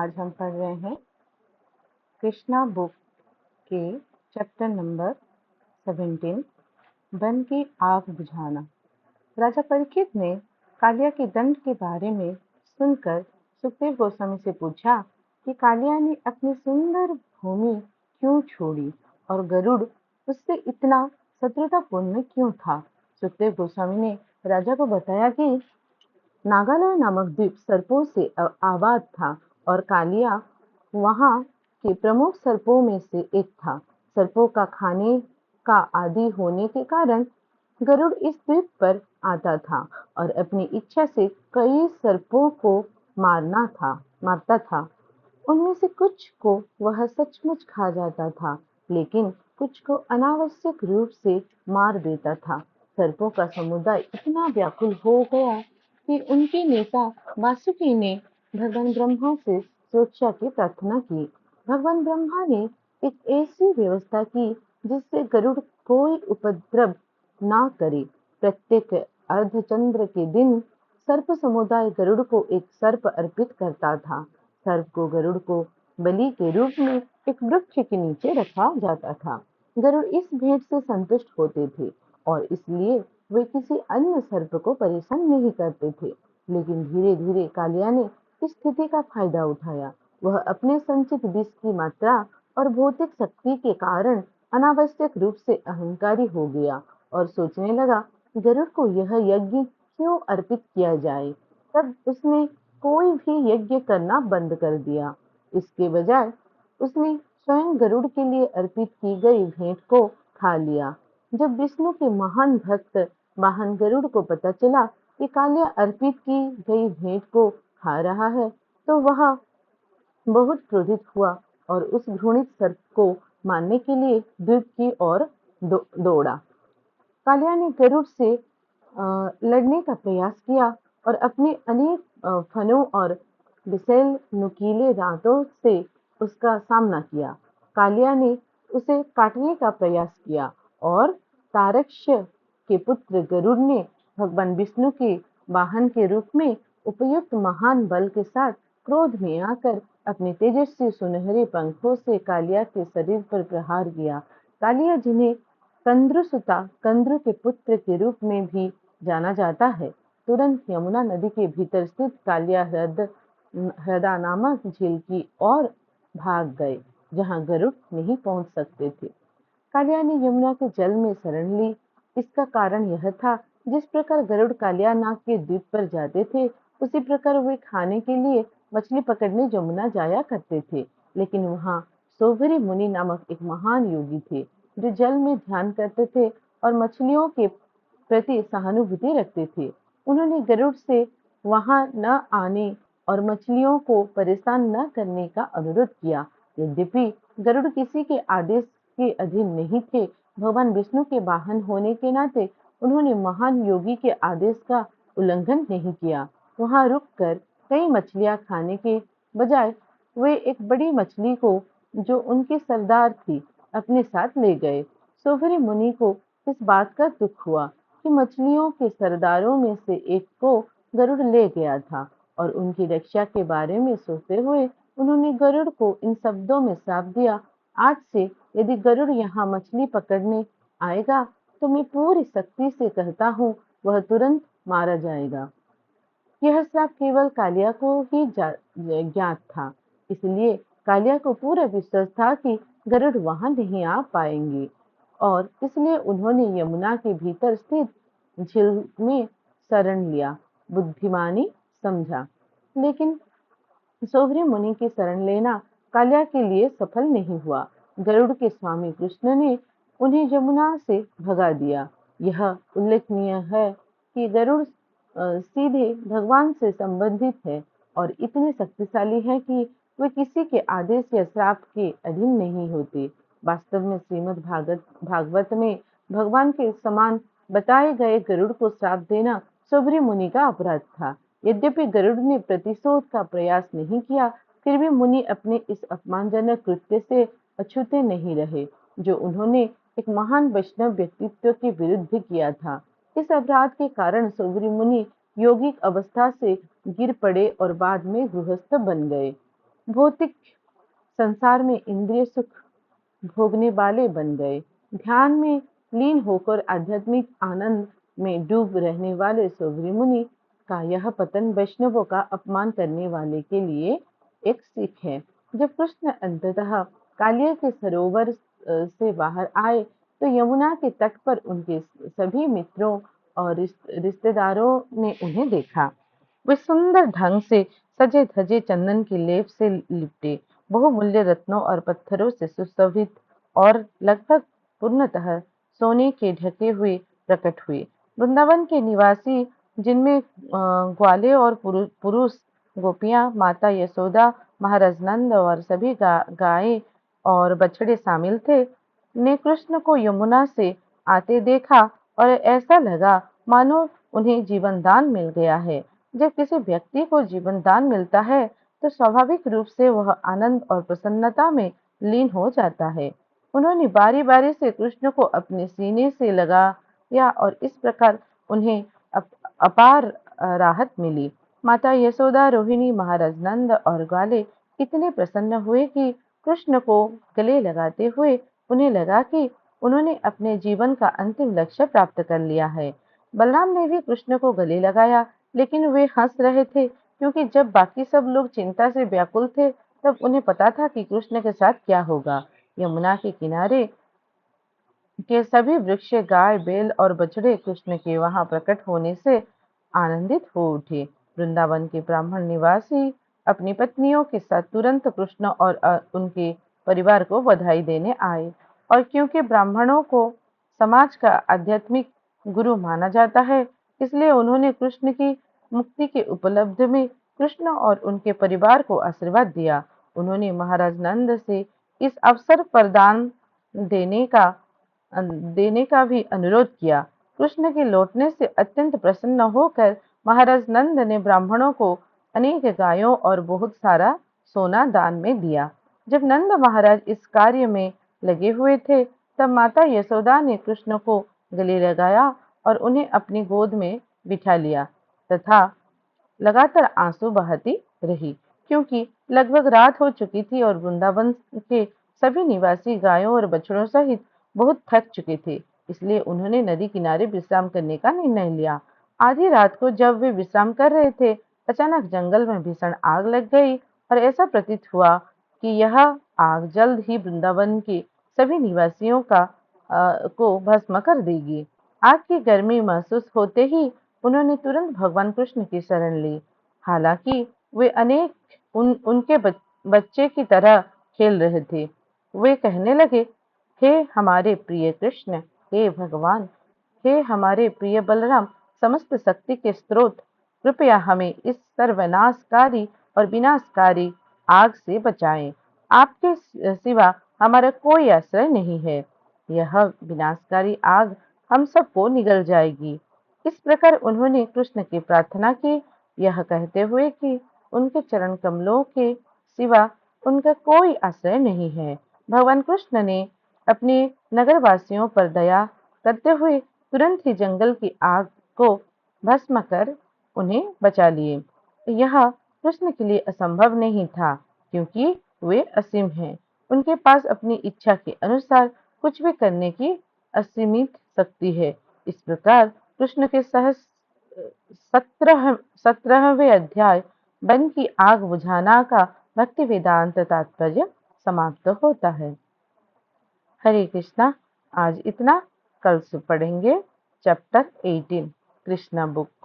आज हम पढ़ रहे हैं कृष्णा बुक के चैप्टर नंबर 17 वन की आग बुझाना। राजा परीक्षित ने कालिया के दंड के बारे में सुनकर सुखदेव गोस्वामी से पूछा कि कालिया ने अपनी सुंदर भूमि क्यों छोड़ी और गरुड़ उससे इतना शत्रुतापूर्ण क्यों था। सुखदेव गोस्वामी ने राजा को बताया कि नागालय नामक द्वीप सर्पों से आबाद था और कालिया वहां के प्रमुख सर्पों में से एक था। सर्पों का खाने का आदि होने के कारण गरुड़ इस द्वीप पर आता था और अपनी इच्छा से कई सर्पों को मारता था। उनमें से कुछ को वह सचमुच खा जाता था, लेकिन कुछ को अनावश्यक रूप से मार देता था। सर्पों का समुदाय इतना व्याकुल हो गया कि उनके नेता वासुकी ने भगवान ब्रह्मा से सुरक्षा की प्रार्थना की। भगवान ब्रह्मा ने एक ऐसी व्यवस्था की जिससे गरुड़ कोई उपद्रव ना करे। प्रत्येक अर्धचंद्र के दिन सर्प समुदाय गरुड़ को एक सर्प अर्पित करता था। सर्प को गरुड़ को बलि के रूप में एक वृक्ष के नीचे रखा जाता था। गरुड़ इस भेंट से संतुष्ट होते थे और इसलिए वे किसी अन्य सर्प को परेशान नहीं करते थे। लेकिन धीरे धीरे कालिया ने इस स्थिति का फायदा उठाया। वह अपने संचित विष की मात्रा और भौतिक शक्ति के कारण अनावश्यक रूप से अहंकारी हो गया और सोचने लगा, गरुड़ को यह यज्ञ क्यों अर्पित किया जाए। तब उसने कोई भी यज्ञ करना बंद कर दिया। इसके बजाय उसने स्वयं गरुड़ के लिए अर्पित की गई भेंट को खा लिया। जब विष्णु के महान भक्त वाहन गरुड़ को पता चला कि कालिया अर्पित की गई भेंट को खा रहा है, तो वह बहुत क्रोधित हुआ और उस घृणित सर्प को मारने के लिए द्वीप की ओर दौड़ा। कालिया ने गरुड़ से लड़ने का प्रयास किया और अपने अनेक फनों और विषैल नुकीले दांतों से उसका सामना किया। कालिया ने उसे काटने का प्रयास किया और तारक्ष्य के पुत्र गरुड़ ने भगवान विष्णु के वाहन के रूप में उपयुक्त महान बल के साथ क्रोध में आकर अपने तेजस्वी सुनहरे पंखों से कालिया के शरीर पर प्रहार किया। कालिया, जिन्हें कंद्रुसुता कंद्रु के पुत्र के रूप में भी जाना जाता है, तुरंत यमुना नदी के भीतर स्थित कालिया ह्रदा नामक झील की ओर भाग गए, जहां गरुड़ नहीं पहुंच सकते थे। कालिया ने यमुना के जल में शरण ली। इसका कारण यह था, जिस प्रकार गरुड़ कालिया नाग के द्वीप पर जाते थे, उसी प्रकार वे खाने के लिए मछली पकड़ने यमुना जाया करते थे। लेकिन वहां सोभरी मुनि नामक एक महान योगी थे, जो जल में ध्यान करते थे और मछलियों के प्रति सहानुभूति रखते थे। उन्होंने गरुड़ से वहां न आने और मछलियों को परेशान न करने का अनुरोध किया। यद्यपि गरुड़ किसी के आदेश के अधीन नहीं थे, भगवान विष्णु के वाहन होने के नाते उन्होंने महान योगी के आदेश का उल्लंघन नहीं किया। वहां रुककर कई मछलियां खाने के बजाय वे एक बड़ी मछली को, जो उनके सरदार थी, अपने साथ ले गए। सोफरी मुनि को इस बात का दुख हुआ कि मछलियों के सरदारों में से एक को गरुड़ ले गया था और उनकी रक्षा के बारे में सोचते हुए उन्होंने गरुड़ को इन शब्दों में श्राप दिया, आज से यदि गरुड़ यहाँ मछली पकड़ने आएगा तो मैं पूरी शक्ति से कहता हूँ वह तुरंत मारा जाएगा। यह श्राप केवल कालिया को ही ज्ञात था, इसलिए कालिया को पूरा विश्वास था कि गरुड़ वहां नहीं आ पाएंगे और इसलिए उन्होंने यमुना के भीतर स्थित झील में शरण लिया। बुद्धिमानी समझा, लेकिन सोभरी मुनि की शरण लेना कालिया के लिए सफल नहीं हुआ। गरुड़ के स्वामी कृष्ण ने उन्हें यमुना से भगा दिया। यह उल्लेखनीय है कि गरुड़ सीधे भगवान से संबंधित है और इतने शक्तिशाली है कि वे किसी के आदेश या श्राप के अधीन नहीं होते। वास्तव में श्रीमद् भागवत में भगवान के समान बताए गए गरुड़ को श्राप देना सोभरी मुनि का अपराध था। यद्यपि गरुड़ ने प्रतिशोध का प्रयास नहीं किया, फिर भी मुनि अपने इस अपमानजनक कृत्य से अछूते नहीं रहे, जो उन्होंने एक महान वैष्णव व्यक्तित्व के विरुद्ध किया था। इस अपराध के कारण सोभरी मुनि यौगिक अवस्था से गिर पड़े और बाद में गृहस्थ बन गए। भौतिक संसार में इंद्रिय सुख भोगने वाले बन गए। ध्यान में लीन होकर आध्यात्मिक आनंद में डूब रहने वाले सोगरी मुनि का यह पतन वैष्णवों का अपमान करने वाले के लिए एक सीख है। जब कृष्ण अंततः कालिया के सरोवर से बाहर आए तो यमुना के तट पर उनके सभी मित्रों और रिश्तेदारों ने उन्हें देखा। वे सुंदर ढंग से सजे धजे चंदन के लेप से लिपटे, बहुमूल्य रत्नों और पत्थरों से सुशोभित और लगभग पूर्णतः सोने के ढके हुए प्रकट हुए। वृंदावन के निवासी, जिनमें ग्वाले और पुरुष गोपियां, माता यशोदा, महाराज नंद और सभी गायें और बछड़े शामिल थे, ने कृष्ण को यमुना से आते देखा और ऐसा लगा मानो उन्हें जीवन दान मिल गया है। जब किसी व्यक्ति को जीवन दान मिलता है तो स्वाभाविक रूप से वह आनंद और प्रसन्नता में लीन हो जाता है। उन्होंने बारी बारी से कृष्ण को अपने सीने से लगाया और इस प्रकार उन्हें अपार राहत मिली। माता यशोदा, रोहिणी, महाराज नंद और ग्वाले इतने प्रसन्न हुए कि कृष्ण को गले लगाते हुए उन्हें लगा कि उन्होंने अपने जीवन का अंतिम लक्ष्य प्राप्त कर लिया है। बलराम ने भी कृष्ण को गले लगाया, लेकिन वे हंस रहे थे क्योंकि जब बाकी सब लोग चिंता से व्याकुल थे तब उन्हें पता था कि कृष्ण के साथ क्या होगा। यमुना के किनारे के सभी वृक्ष, गाय, बैल और बछड़े कृष्ण के वहां प्रकट होने से आनंदित हो उठे। वृंदावन के ब्राह्मण निवासी अपनी पत्नियों के साथ तुरंत कृष्ण और उनके परिवार को बधाई देने आए, और क्योंकि ब्राह्मणों को समाज का आध्यात्मिक गुरु माना जाता है, इसलिए उन्होंने कृष्ण की मुक्ति के उपलब्ध में कृष्ण और उनके परिवार को आशीर्वाद दिया। उन्होंने महाराज नंद से इस अवसर पर दान देने का भी अनुरोध किया। कृष्ण के लौटने से अत्यंत प्रसन्न होकर महाराज नंद ने ब्राह्मणों को अनेक गायों और बहुत सारा सोना दान में दिया। जब नंद महाराज इस कार्य में लगे हुए थे तब माता यशोदा ने कृष्ण को गले लगाया और उन्हें अपनी गोद में बिठा लिया तथा लगातार आंसू बहाती रही, क्योंकि लगभग रात हो चुकी थी और वृंदावन के सभी निवासी गायों और बछड़ों सहित बहुत थक चुके थे। इसलिए उन्होंने नदी किनारे विश्राम करने का निर्णय लिया। आधी रात को जब वे विश्राम कर रहे थे, अचानक जंगल में भीषण आग लग गई और ऐसा प्रतीत हुआ कि यह आग जल्द ही वृंदावन के सभी निवासियों को भस्म कर देगी। आग की गर्मी महसूस होते ही उन्होंने तुरंत भगवान कृष्ण की शरण ली। हालांकि वे उनके बच्चे की तरह खेल रहे थे। वे कहने लगे, हे हमारे प्रिय कृष्ण, हे भगवान, हे हमारे प्रिय बलराम, समस्त शक्ति के स्रोत, कृपया हमें इस सर्वनाशकारी और विनाशकारी आग से बचाएं। आपके सिवा हमारा कोई आश्रय नहीं है। यह विनाशकारी आग हम सबको निगल जाएगी। इस प्रकार उन्होंने कृष्ण की प्रार्थना की, यह कहते हुए कि उनके चरण कमलों के सिवा उनका कोई आश्रय नहीं है। भगवान कृष्ण ने अपने नगरवासियों पर दया करते हुए तुरंत ही जंगल की आग को भस्म कर उन्हें बचा लिए। यह कृष्ण के लिए असंभव नहीं था, क्योंकि वे असीम हैं। उनके पास अपनी इच्छा के अनुसार कुछ भी करने की असीमित शक्ति है। इस प्रकार कृष्ण के 17वें अध्याय वन की आग बुझाना का भक्ति वेदांत तात्पर्य समाप्त होता है। हरे कृष्णा। आज इतना, कल से पढ़ेंगे चैप्टर 18 कृष्णा बुक।